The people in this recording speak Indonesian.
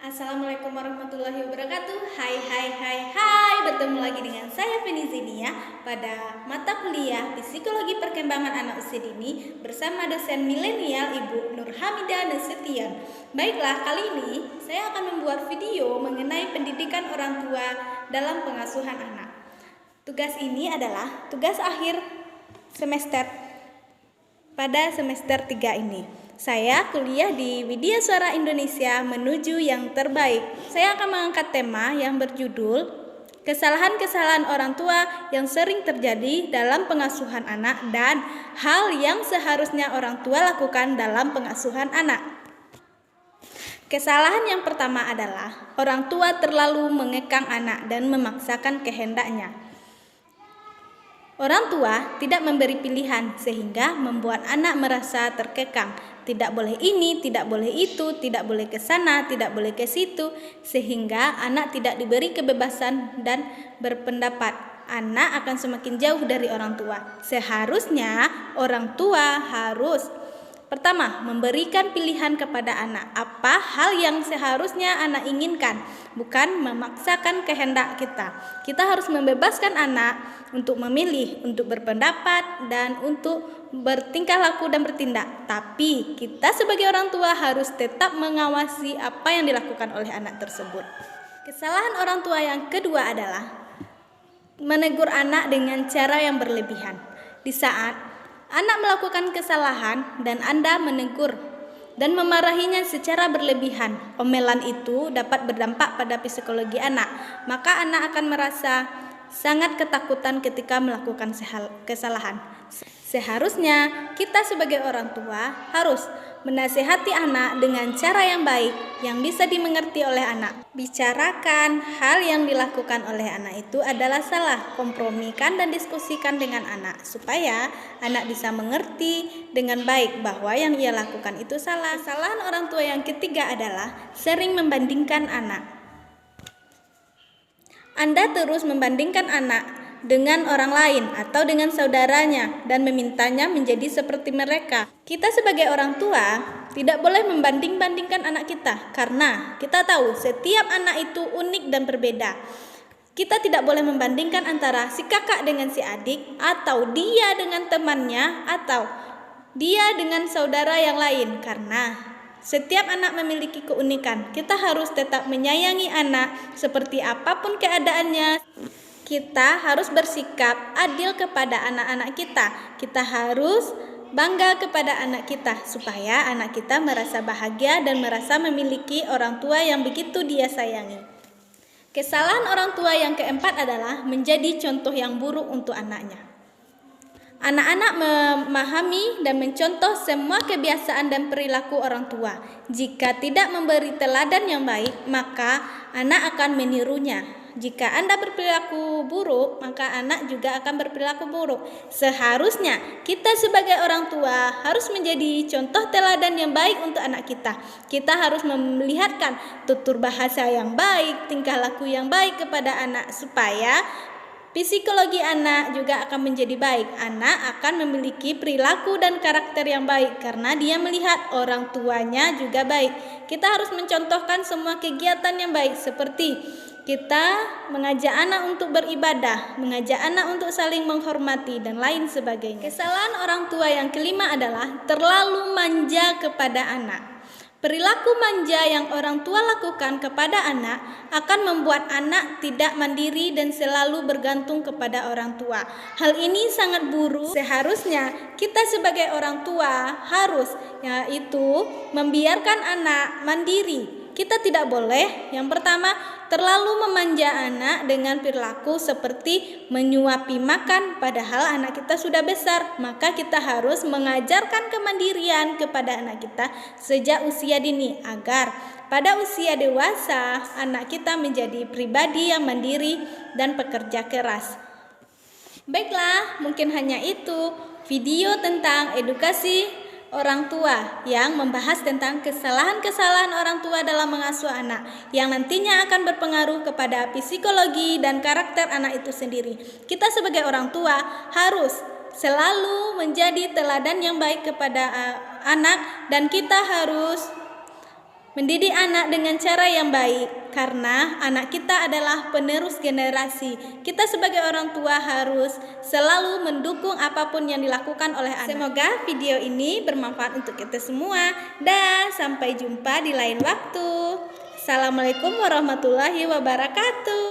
Assalamualaikum warahmatullahi wabarakatuh. Hai, bertemu lagi dengan saya Feni Zinia pada mata kuliah Psikologi Perkembangan Anak Usia Dini bersama dosen milenial Ibu Nur Hamidah Nasution. Baiklah, kali ini saya akan membuat video mengenai pendidikan orang tua dalam pengasuhan anak. Tugas ini adalah tugas akhir semester pada semester 3 ini. Saya kuliah di Widya Suara Indonesia Menuju Yang Terbaik. Saya akan mengangkat tema yang berjudul kesalahan-kesalahan orang tua yang sering terjadi dalam pengasuhan anak dan hal yang seharusnya orang tua lakukan dalam pengasuhan anak. Kesalahan yang pertama adalah orang tua terlalu mengekang anak dan memaksakan kehendaknya. Orang tua tidak memberi pilihan sehingga membuat anak merasa terkekang. Tidak boleh ini, tidak boleh itu, tidak boleh ke sana, tidak boleh ke situ, sehingga anak tidak diberi kebebasan dan berpendapat. Anak akan semakin jauh dari orang tua. Seharusnya orang tua harus pertama, memberikan pilihan kepada anak apa hal yang seharusnya anak inginkan, bukan memaksakan kehendak kita. Kita harus membebaskan anak untuk memilih, untuk berpendapat, dan untuk bertingkah laku dan bertindak. Tapi kita sebagai orang tua harus tetap mengawasi apa yang dilakukan oleh anak tersebut. Kesalahan orang tua yang kedua adalah menegur anak dengan cara yang berlebihan. Di saat anak melakukan kesalahan dan Anda menegur dan memarahinya secara berlebihan, omelan itu dapat berdampak pada psikologi anak. Maka anak akan merasa sangat ketakutan ketika melakukan kesalahan. Seharusnya kita sebagai orang tua harus menasehati anak dengan cara yang baik yang bisa dimengerti oleh anak. Bicarakan hal yang dilakukan oleh anak itu adalah salah. Kompromikan dan diskusikan dengan anak supaya anak bisa mengerti dengan baik bahwa yang ia lakukan itu salah. Kesalahan orang tua yang ketiga adalah sering membandingkan anak. Anda terus membandingkan anak dengan orang lain atau dengan saudaranya dan memintanya menjadi seperti mereka. Kita sebagai orang tua tidak boleh membanding-bandingkan anak kita karena kita tahu setiap anak itu unik dan berbeda. Kita tidak boleh membandingkan antara si kakak dengan si adik, atau dia dengan temannya, atau dia dengan saudara yang lain, karena setiap anak memiliki keunikan. Kita harus tetap menyayangi anak seperti apapun keadaannya. Kita harus bersikap adil kepada anak-anak kita. Kita harus bangga kepada anak kita supaya anak kita merasa bahagia dan merasa memiliki orang tua yang begitu dia sayangi. Kesalahan orang tua yang keempat adalah menjadi contoh yang buruk untuk anaknya. Anak-anak memahami dan mencontoh semua kebiasaan dan perilaku orang tua. Jika tidak memberi teladan yang baik, maka anak akan menirunya. Jika Anda berperilaku buruk, maka anak juga akan berperilaku buruk. Seharusnya kita sebagai orang tua harus menjadi contoh teladan yang baik untuk anak kita. Kita harus melihatkan tutur bahasa yang baik, tingkah laku yang baik kepada anak supaya psikologi anak juga akan menjadi baik. Anak akan memiliki perilaku dan karakter yang baik karena dia melihat orang tuanya juga baik. Kita harus mencontohkan semua kegiatan yang baik seperti kita mengajak anak untuk beribadah, mengajak anak untuk saling menghormati, dan lain sebagainya. Kesalahan orang tua yang kelima adalah terlalu manja kepada anak. Perilaku manja yang orang tua lakukan kepada anak akan membuat anak tidak mandiri dan selalu bergantung kepada orang tua. Hal ini sangat buruk. Seharusnya kita sebagai orang tua harus yaitu membiarkan anak mandiri. Kita tidak boleh yang pertama terlalu memanja anak dengan perilaku seperti menyuapi makan padahal anak kita sudah besar. Maka kita harus mengajarkan kemandirian kepada anak kita sejak usia dini agar pada usia dewasa anak kita menjadi pribadi yang mandiri dan pekerja keras. Baiklah, mungkin hanya itu video tentang edukasi orang tua yang membahas tentang kesalahan-kesalahan orang tua dalam mengasuh anak yang nantinya akan berpengaruh kepada psikologi dan karakter anak itu sendiri. Kita sebagai orang tua harus selalu menjadi teladan yang baik kepada anak dan kita harus mendidik anak dengan cara yang baik, karena anak kita adalah penerus generasi. Kita sebagai orang tua harus selalu mendukung apapun yang dilakukan oleh anak. Semoga video ini bermanfaat untuk kita semua, dan sampai jumpa di lain waktu. Assalamualaikum warahmatullahi wabarakatuh.